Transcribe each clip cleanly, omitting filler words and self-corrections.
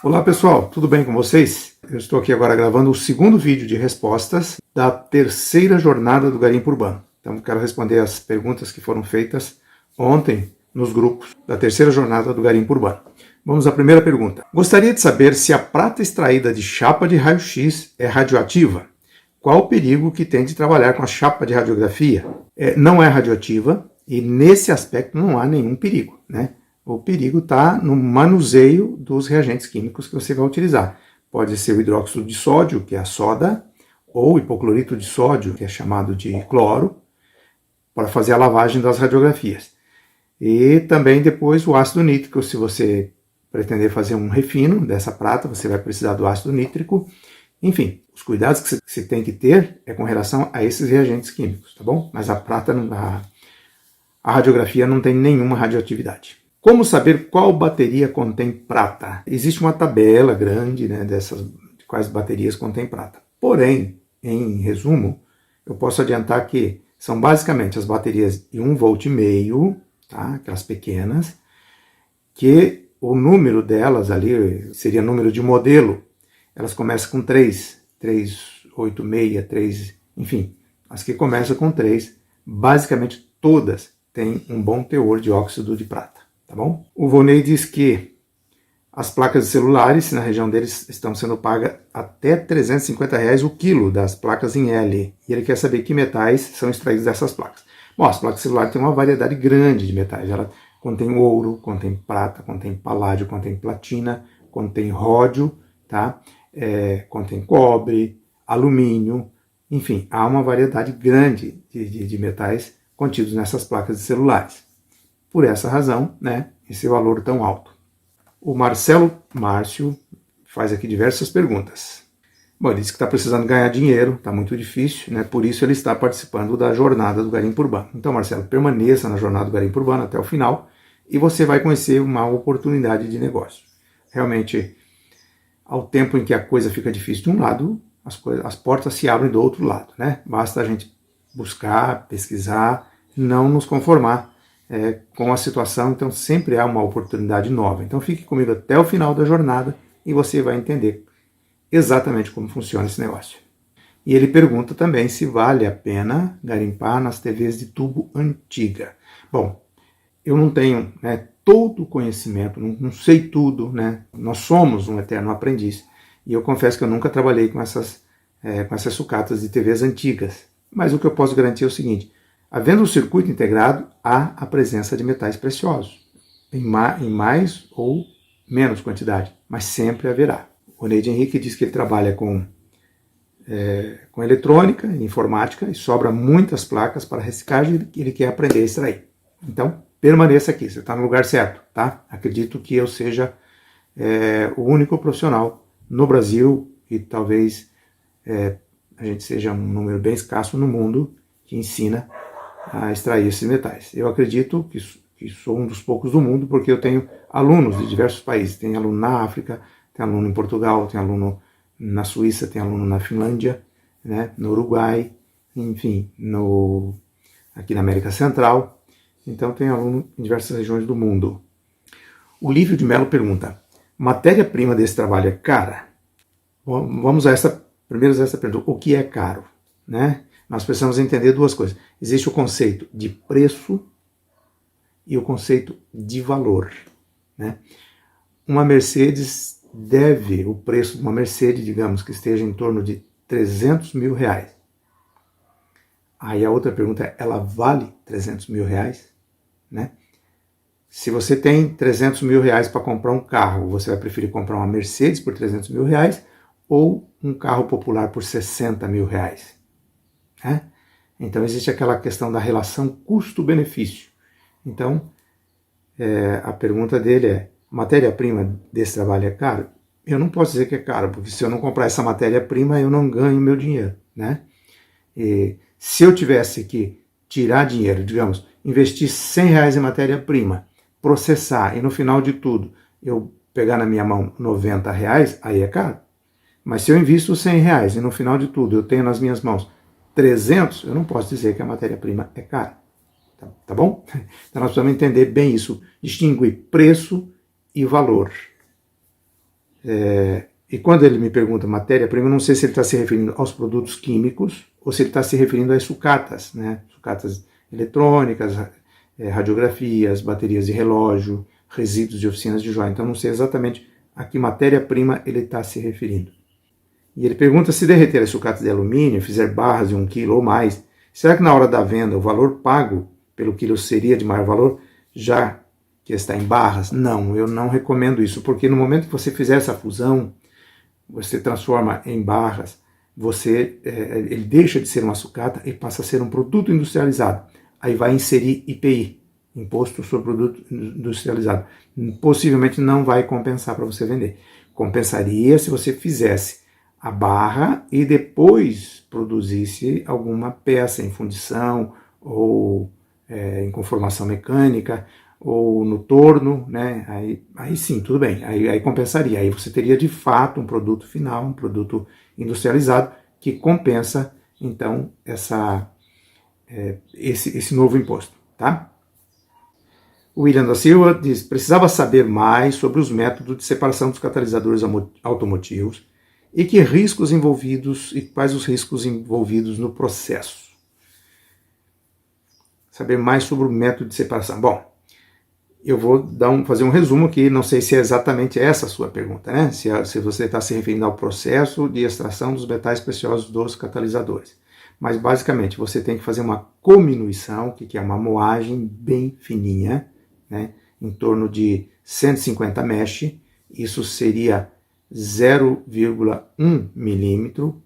Olá pessoal, tudo bem com vocês? Eu estou aqui agora gravando o segundo vídeo de respostas da terceira jornada do Garimpo Urbano. Então quero responder as perguntas que foram feitas ontem nos grupos da terceira jornada do Garimpo Urbano. Vamos à primeira pergunta. Gostaria de saber se a prata extraída de chapa de raio-x é radioativa. Qual o perigo que tem de trabalhar com a chapa de radiografia? Não é radioativa e nesse aspecto não há nenhum perigo, né? O perigo está no manuseio dos reagentes químicos que você vai utilizar. Pode ser o hidróxido de sódio, que é a soda, ou o hipoclorito de sódio, que é chamado de cloro, para fazer a lavagem das radiografias. E também depois o ácido nítrico, se você pretender fazer um refino dessa prata, você vai precisar do ácido nítrico. Enfim, os cuidados que você tem que ter é com relação a esses reagentes químicos, tá bom? Mas a prata, a radiografia não tem nenhuma radioatividade. Como saber qual bateria contém prata? Existe uma tabela grande, né, de quais baterias contém prata. Porém, em resumo, eu posso adiantar que são basicamente as baterias de 1,5 volt, tá, aquelas pequenas, que o número delas ali seria número de modelo. Elas começam com 3, 386, 3, enfim, as que começam com 3, basicamente todas têm um bom teor de óxido de prata. Tá bom? O Volney diz que as placas de celulares, na região deles, estão sendo pagas até R$350 o quilo das placas em L. E ele quer saber que metais são extraídos dessas placas. Bom, as placas celulares têm uma variedade grande de metais. Ela contém ouro, contém prata, contém paládio, contém platina, contém ródio, tá? Contém cobre, alumínio, enfim, há uma variedade grande de metais contidos nessas placas de celulares. Por essa razão, né, esse valor tão alto. O Marcelo Márcio faz aqui diversas perguntas. Bom, ele disse que está precisando ganhar dinheiro, está muito difícil, né, por isso ele está participando da jornada do Garimpo Urbano. Então, Marcelo, permaneça na jornada do Garimpo Urbano até o final e você vai conhecer uma oportunidade de negócio. Realmente, ao tempo em que a coisa fica difícil de um lado, as portas se abrem do outro lado, né? Basta a gente buscar, pesquisar, não nos conformar com a situação, então sempre há uma oportunidade nova. Então fique comigo até o final da jornada e você vai entender exatamente como funciona esse negócio. E ele pergunta também se vale a pena garimpar nas TVs de tubo antiga. Bom, eu não tenho, né, todo o conhecimento, não sei tudo, né? Nós somos um eterno aprendiz e eu confesso que eu nunca trabalhei com essas sucatas de TVs antigas. Mas o que eu posso garantir é o seguinte: havendo um circuito integrado, há a presença de metais preciosos, em mais ou menos quantidade, mas sempre haverá. O Neide Henrique diz que ele trabalha com eletrônica, informática, e sobra muitas placas para reciclagem e ele quer aprender a extrair. Então, permaneça aqui, você está no lugar certo, tá? Acredito que eu seja o único profissional no Brasil, e talvez a gente seja um número bem escasso no mundo, que ensina a extrair esses metais. Eu acredito que sou um dos poucos do mundo, porque eu tenho alunos de diversos países. Tem aluno na África, tem aluno em Portugal, tem aluno na Suíça, tem aluno na Finlândia, né, no Uruguai, enfim, aqui na América Central. Então tem aluno em diversas regiões do mundo. O Lívio de Mello pergunta: matéria-prima desse trabalho é cara? Vamos primeiro a essa pergunta: o que é caro, né? Nós precisamos entender duas coisas. Existe o conceito de preço e o conceito de valor, né? Uma Mercedes o preço de uma Mercedes, digamos, que esteja em torno de R$300 mil. Aí a outra pergunta é: ela vale R$300 mil, né? Se você tem R$300 mil para comprar um carro, você vai preferir comprar uma Mercedes por R$300 mil ou um carro popular por R$60 mil? Né? Então existe aquela questão da relação custo-benefício. Então a pergunta dele é: matéria-prima desse trabalho é caro? Eu não posso dizer que é caro, porque se eu não comprar essa matéria-prima eu não ganho meu dinheiro, né? E se eu tivesse que tirar dinheiro, digamos, investir R$100 em matéria-prima, processar e no final de tudo eu pegar na minha mão R$90, aí é caro. Mas se eu invisto R$100 e no final de tudo eu tenho nas minhas mãos 300, eu não posso dizer que a matéria-prima é cara. Tá bom? Então nós precisamos entender bem isso, distinguir preço e valor. E quando ele me pergunta matéria-prima, eu não sei se ele está se referindo aos produtos químicos ou se ele está se referindo às sucatas, né? Sucatas eletrônicas, radiografias, baterias de relógio, resíduos de oficinas de joia. Então não sei exatamente a que matéria-prima ele está se referindo. E ele pergunta se derreter as sucatas de alumínio, fizer barras de 1 kg ou mais, será que na hora da venda o valor pago pelo quilo seria de maior valor, já que está em barras? Não, eu não recomendo isso, porque no momento que você fizer essa fusão, você transforma em barras, ele deixa de ser uma sucata e passa a ser um produto industrializado. Aí vai inserir IPI, Imposto sobre Produto Industrializado. Possivelmente não vai compensar para você vender. Compensaria se você fizesse a barra e depois produzisse alguma peça em fundição ou em conformação mecânica ou no torno, né? Aí sim, tudo bem, aí compensaria. Aí você teria de fato um produto final, um produto industrializado que compensa então esse novo imposto, tá? O William da Silva diz: precisava saber mais sobre os métodos de separação dos catalisadores automotivos e que riscos envolvidos e quais os riscos envolvidos no processo. Saber mais sobre o método de separação. Bom, eu vou fazer um resumo aqui, não sei se é exatamente essa a sua pergunta, né? Se você está se referindo ao processo de extração dos metais preciosos dos catalisadores. Mas basicamente você tem que fazer uma cominuição, que é uma moagem bem fininha, né? Em torno de 150 mesh, isso seria 0,1 milímetro.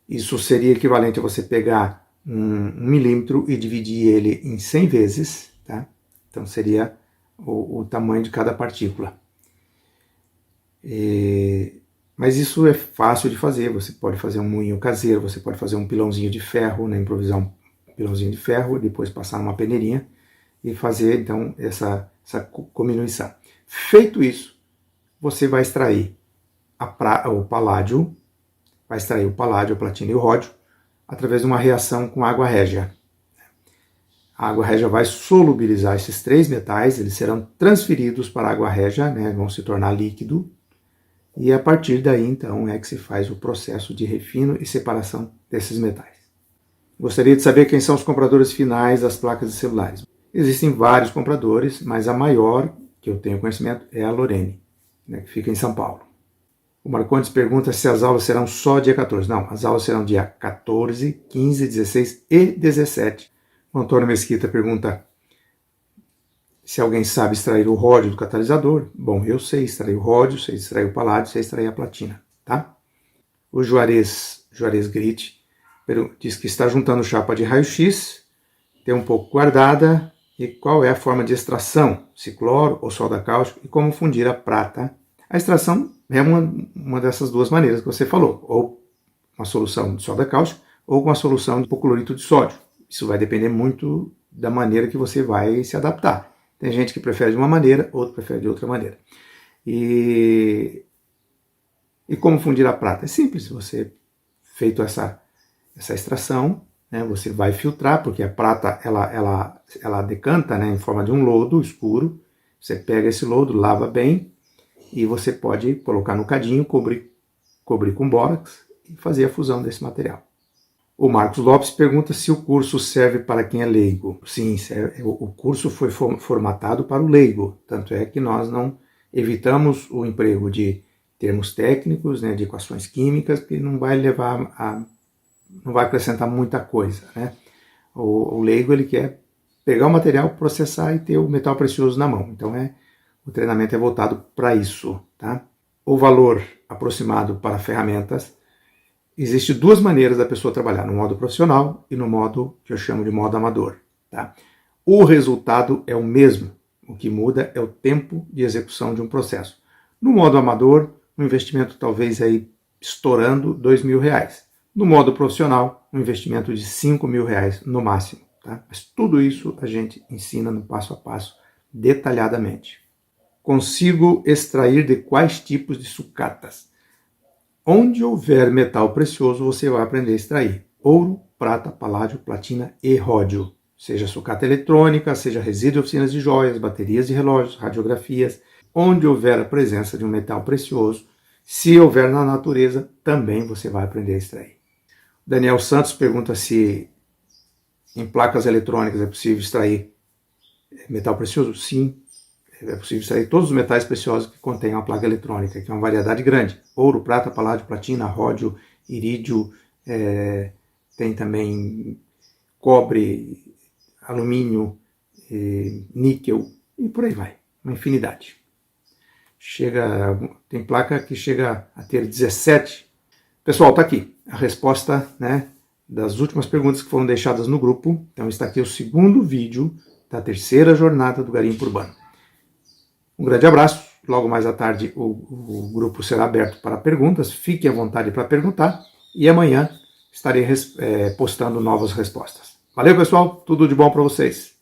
Isso seria equivalente a você pegar 1 milímetro e dividir ele em 100 vezes, tá? Então seria o tamanho de cada partícula. Mas isso é fácil de fazer, você pode fazer um moinho caseiro, você pode fazer um pilãozinho de ferro, né, improvisar um pilãozinho de ferro, depois passar numa peneirinha e fazer então essa cominuição. Feito isso, você vai extrair o paládio, a platina e o ródio através de uma reação com água régia. A água régia vai solubilizar esses 3 metais, eles serão transferidos para a água régia, né, vão se tornar líquido, e a partir daí, então, é que se faz o processo de refino e separação desses metais. Gostaria de saber quem são os compradores finais das placas de celulares. Existem vários compradores, mas a maior, que eu tenho conhecimento, é a Lorene, né, que fica em São Paulo. O Marcondes pergunta se as aulas serão só dia 14. Não, as aulas serão dia 14, 15, 16 e 17. O Antônio Mesquita pergunta se alguém sabe extrair o ródio do catalisador. Bom, eu sei extrair o ródio, sei extrair o paládio, sei extrair a platina, tá? O Juarez Grit diz que está juntando chapa de raio-x, tem um pouco guardada, e qual é a forma de extração, se cloro ou soda cáustica, e como fundir a prata. A extração é uma dessas duas maneiras que você falou, ou uma solução de soda cáustica, ou com a solução de hipoclorito de sódio. Isso vai depender muito da maneira que você vai se adaptar. Tem gente que prefere de uma maneira, outro prefere de outra maneira. E como fundir a prata? É simples, você feito essa extração, né, você vai filtrar, porque a prata ela decanta, né, em forma de um lodo escuro. Você pega esse lodo, lava bem, e você pode colocar no cadinho, cobrir com bórax e fazer a fusão desse material. O Marcos Lopes pergunta se o curso serve para quem é leigo. Sim, o curso foi formatado para o leigo, tanto é que nós não evitamos o emprego de termos técnicos, né, de equações químicas, que não vai acrescentar muita coisa, né? O leigo, ele quer pegar o material, processar e ter o metal precioso na mão. Então o treinamento é voltado para isso, tá? O valor aproximado para ferramentas. Existem 2 maneiras da pessoa trabalhar, no modo profissional e no modo que eu chamo de modo amador. Tá? O resultado é o mesmo, o que muda é o tempo de execução de um processo. No modo amador, um investimento talvez aí estourando R$2.000. No modo profissional, um investimento de R$5.000 no máximo. Tá? Mas tudo isso a gente ensina no passo a passo, detalhadamente. Consigo extrair de quais tipos de sucatas? Onde houver metal precioso, você vai aprender a extrair ouro, prata, paládio, platina e ródio. Seja sucata eletrônica, seja resíduo de oficinas de joias, baterias de relógios, radiografias. Onde houver a presença de um metal precioso, Se houver na natureza, também você vai aprender a extrair. Daniel Santos pergunta se em placas eletrônicas é possível extrair metal precioso. Sim, é possível extrair todos os metais preciosos que contém uma placa eletrônica, que é uma variedade grande. Ouro, prata, paládio, platina, ródio, irídio, tem também cobre, alumínio, níquel e por aí vai. Uma infinidade. Tem placa que chega a ter 17. Pessoal, está aqui a resposta, né, das últimas perguntas que foram deixadas no grupo. Então está aqui o segundo vídeo da terceira jornada do garimpo urbano. Um grande abraço. Logo mais à tarde o grupo será aberto para perguntas. Fique à vontade para perguntar. E amanhã estarei postando novas respostas. Valeu, pessoal. Tudo de bom para vocês.